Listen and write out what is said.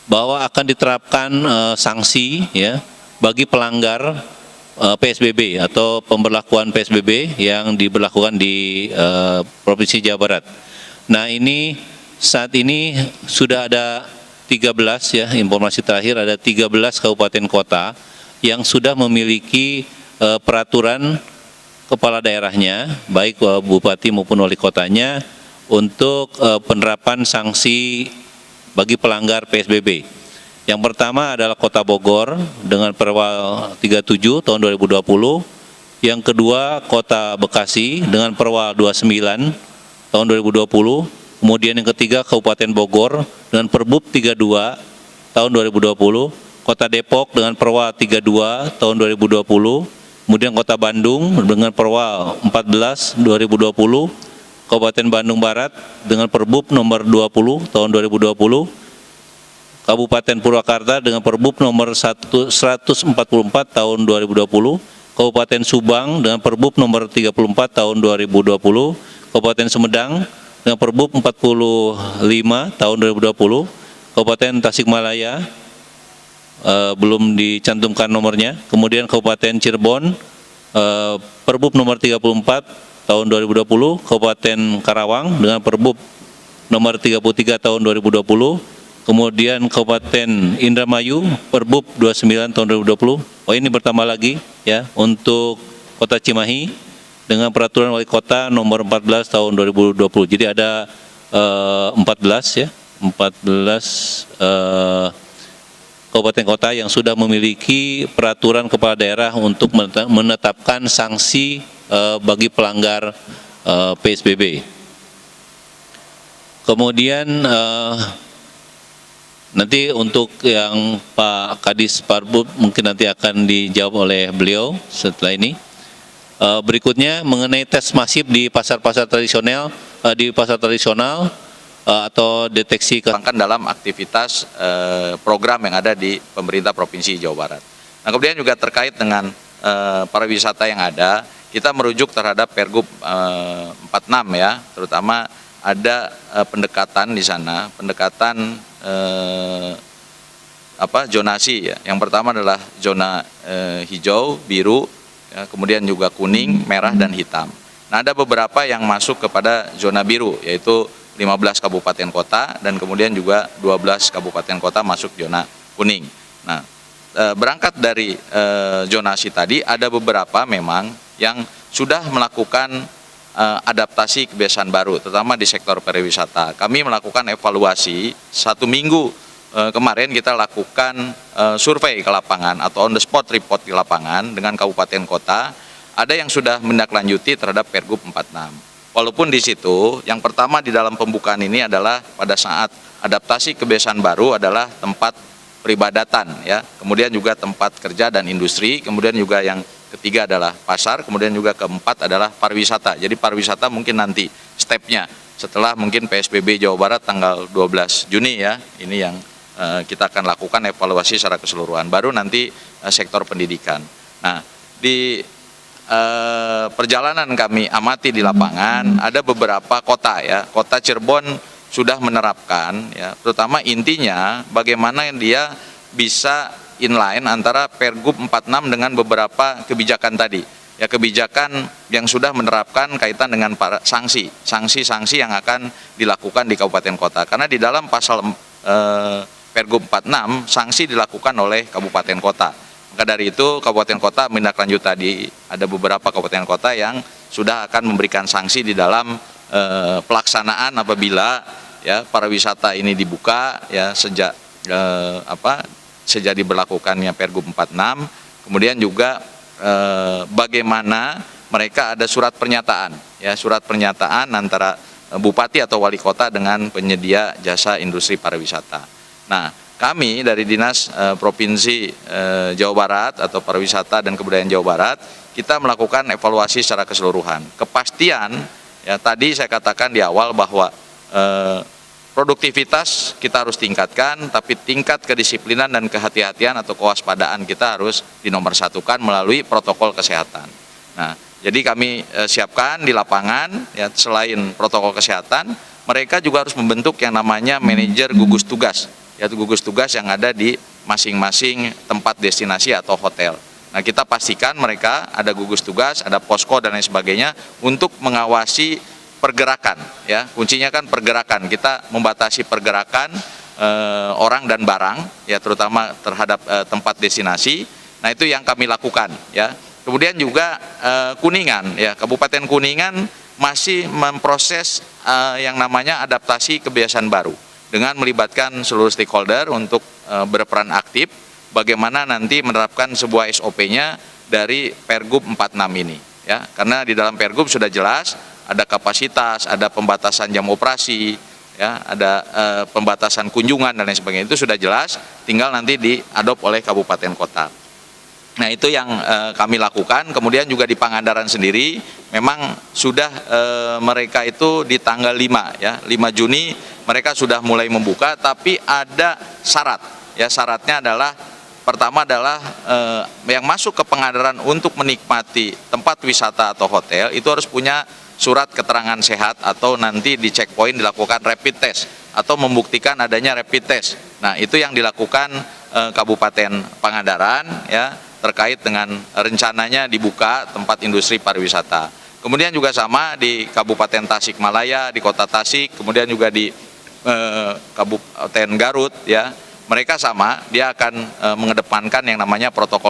bahwa akan diterapkan sanksi ya bagi pelanggar PSBB atau pemberlakuan PSBB yang diberlakukan di Provinsi Jawa Barat. Nah, ini saat ini sudah ada 13 ya, informasi terakhir ada 13 kabupaten kota yang sudah memiliki peraturan kepala daerahnya, baik bupati maupun wali kotanya, untuk penerapan sanksi bagi pelanggar PSBB. Yang pertama adalah Kota Bogor dengan Perwal 37 tahun 2020. Yang kedua Kota Bekasi dengan Perwal 29 tahun 2020. Kemudian yang ketiga Kabupaten Bogor dengan Perbup 32 tahun 2020. Kota Depok dengan Perwal 32 tahun 2020. Kemudian Kota Bandung dengan Perwal 14 2020. Kabupaten Bandung Barat dengan Perbup nomor 20 tahun 2020, Kabupaten Purwakarta dengan Perbup nomor 144 tahun 2020, Kabupaten Subang dengan Perbup nomor 34 tahun 2020, Kabupaten Sumedang dengan Perbup 45 tahun 2020, Kabupaten Tasikmalaya belum dicantumkan nomornya, kemudian Kabupaten Cirebon Perbup nomor 34 tahun 2020, Kabupaten Karawang dengan Perbup nomor 33 tahun 2020, kemudian Kabupaten Indramayu Perbup 29 tahun 2020. Oh, ini bertambah lagi ya untuk Kota Cimahi dengan peraturan wali kota nomor 14 tahun 2020. Jadi ada 14 ya, 14 kabupaten kota yang sudah memiliki peraturan kepala daerah untuk menetapkan sanksi bagi pelanggar PSBB. Kemudian nanti untuk yang Pak Kadis Parbud mungkin nanti akan dijawab oleh beliau setelah ini. Berikutnya mengenai tes masif di pasar-pasar tradisional, atau deteksi kekerasan dalam aktivitas program yang ada di pemerintah Provinsi Jawa Barat. Nah, kemudian juga terkait dengan pariwisata yang ada, kita merujuk terhadap Pergub 46 ya, terutama ada pendekatan di sana, pendekatan zonasi ya. Yang pertama adalah zona hijau, biru, ya, kemudian juga kuning, merah dan hitam. Nah, ada beberapa yang masuk kepada zona biru, yaitu 15 kabupaten kota dan kemudian juga 12 kabupaten kota masuk zona kuning. Nah, berangkat dari zonasi tadi ada beberapa memang yang sudah melakukan adaptasi kebiasaan baru, terutama di sektor pariwisata. Kami melakukan evaluasi 1 minggu kemarin kita lakukan survei ke lapangan atau on the spot report di lapangan dengan kabupaten kota. Ada yang sudah menindaklanjuti terhadap Pergub 46. Walaupun di situ yang pertama di dalam pembukaan ini adalah pada saat adaptasi kebiasaan baru adalah tempat peribadatan ya, kemudian juga tempat kerja dan industri, kemudian juga yang ketiga adalah pasar, kemudian juga keempat adalah pariwisata. Jadi pariwisata mungkin nanti stepnya setelah mungkin PSBB Jawa Barat tanggal 12 Juni ya, ini yang kita akan lakukan evaluasi secara keseluruhan. Baru nanti sektor pendidikan. Nah, di perjalanan kami amati di lapangan ada beberapa kota ya, kota Cirebon sudah menerapkan ya, terutama intinya bagaimana dia bisa inline antara Pergub 46 dengan beberapa kebijakan tadi ya, kebijakan yang sudah menerapkan kaitan dengan para sanksi yang akan dilakukan di kabupaten kota, karena di dalam pasal Pergub 46 sanksi dilakukan oleh kabupaten kota. Maka dari itu kabupaten kota menindaklanjut tadi, ada beberapa kabupaten kota yang sudah akan memberikan sanksi di dalam pelaksanaan apabila ya pariwisata ini dibuka ya sejak diberlakukannya Pergub 46. Kemudian juga bagaimana mereka ada surat pernyataan ya, surat pernyataan antara bupati atau wali kota dengan penyedia jasa industri pariwisata. Nah, kami dari Dinas Provinsi Jawa Barat atau Pariwisata dan Kebudayaan Jawa Barat, kita melakukan evaluasi secara keseluruhan. Kepastian, ya tadi saya katakan di awal bahwa produktivitas kita harus tingkatkan, tapi tingkat kedisiplinan dan kehati-hatian atau kewaspadaan kita harus dinomorsatukan melalui protokol kesehatan. Nah, jadi kami siapkan di lapangan, ya selain protokol kesehatan, mereka juga harus membentuk yang namanya manajer gugus tugas yaitu gugus tugas yang ada di masing-masing tempat destinasi atau hotel. Nah, kita pastikan mereka ada gugus tugas, ada posko dan lain sebagainya untuk mengawasi pergerakan, ya. Kuncinya kan pergerakan. Kita membatasi pergerakan orang dan barang, ya, terutama terhadap tempat destinasi. Nah, itu yang kami lakukan, ya. Kemudian juga Kuningan, ya, Kabupaten Kuningan masih memproses yang namanya adaptasi kebiasaan baru dengan melibatkan seluruh stakeholder untuk berperan aktif bagaimana nanti menerapkan sebuah SOP-nya dari Pergub 46 ini, ya. Karena di dalam Pergub sudah jelas ada kapasitas, ada pembatasan jam operasi, ya, ada pembatasan kunjungan dan lain sebagainya, itu sudah jelas, tinggal nanti diadop oleh kabupaten kota. Nah, itu yang kami lakukan. Kemudian juga di Pangandaran sendiri memang sudah mereka itu di tanggal 5, ya, 5 Juni mereka sudah mulai membuka, tapi ada syarat, ya. Syaratnya adalah pertama adalah yang masuk ke Pangandaran untuk menikmati tempat wisata atau hotel itu harus punya surat keterangan sehat atau nanti di checkpoint dilakukan rapid test atau membuktikan adanya rapid test. Nah, itu yang dilakukan Kabupaten Pangandaran, ya, terkait dengan rencananya dibuka tempat industri pariwisata. Kemudian juga sama di Kabupaten Tasikmalaya, di Kota Tasik, kemudian juga di Kabupaten Garut, ya. Mereka sama, dia akan mengedepankan yang namanya protokol